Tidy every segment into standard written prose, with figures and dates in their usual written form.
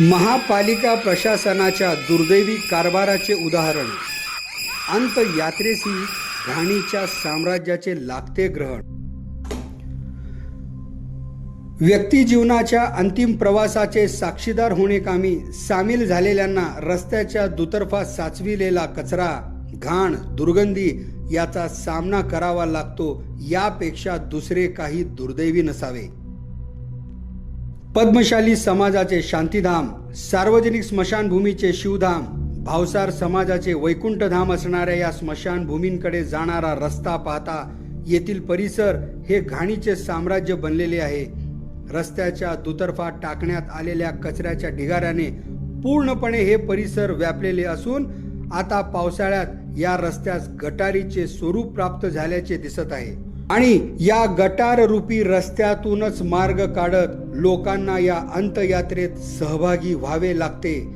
महापालिका प्रशासनाच्या दुर्दैवी कारभाराचे उदाहरण. अंतयात्रेसी घाणीच्या साम्राज्याचे लागते ग्रहण. व्यक्ती जीवनाच्या अंतिम प्रवासाचे साक्षीदार होणेकामी सामील झालेल्यांना रस्त्याच्या दुतर्फा साचविलेला कचरा, घाण, दुर्गंधी याचा सामना करावा लागतो. यापेक्षा दुसरे काही दुर्दैवी नसावे. पद्मशाली समाजाचे शांतीधाम, सार्वजनिक स्मशानभूमीचे शिवधाम, भावसार समाजाचे वैकुंठधाम असणाऱ्या या स्मशानभूमींकडे जाणारा रस्ता पाहता येथील परिसर हे घाणीचे साम्राज्य बनलेले आहे. रस्त्याच्या दुतर्फा टाकण्यात आलेल्या कचऱ्याच्या ढिगाऱ्याने पूर्णपणे हे परिसर व्यापलेले असून आता पावसाळ्यात या रस्त्यास गटारीचे स्वरूप प्राप्त झाल्याचे दिसत आहे. आणि या गटार रूपी रस्त्यातूनच मार्ग काढत लोकांना या अंतयात्रेत सहभागी व्हावे लागते.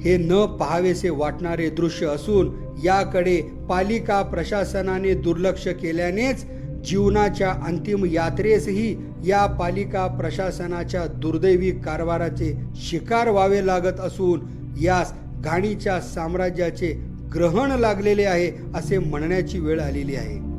हे न पाहावेसे वाटणारे दृश्य असून याकडे पालिका प्रशासनाने दुर्लक्ष केल्यानेच जीवनाच्या अंतिम यात्रेसही या पालिका प्रशासनाच्या दुर्दैवी कारभाराचे शिकार व्हावे लागत असून यास घाणीच्या साम्राज्याचे ग्रहण लागलेले आहे असे म्हणण्याची वेळ आलेली आहे.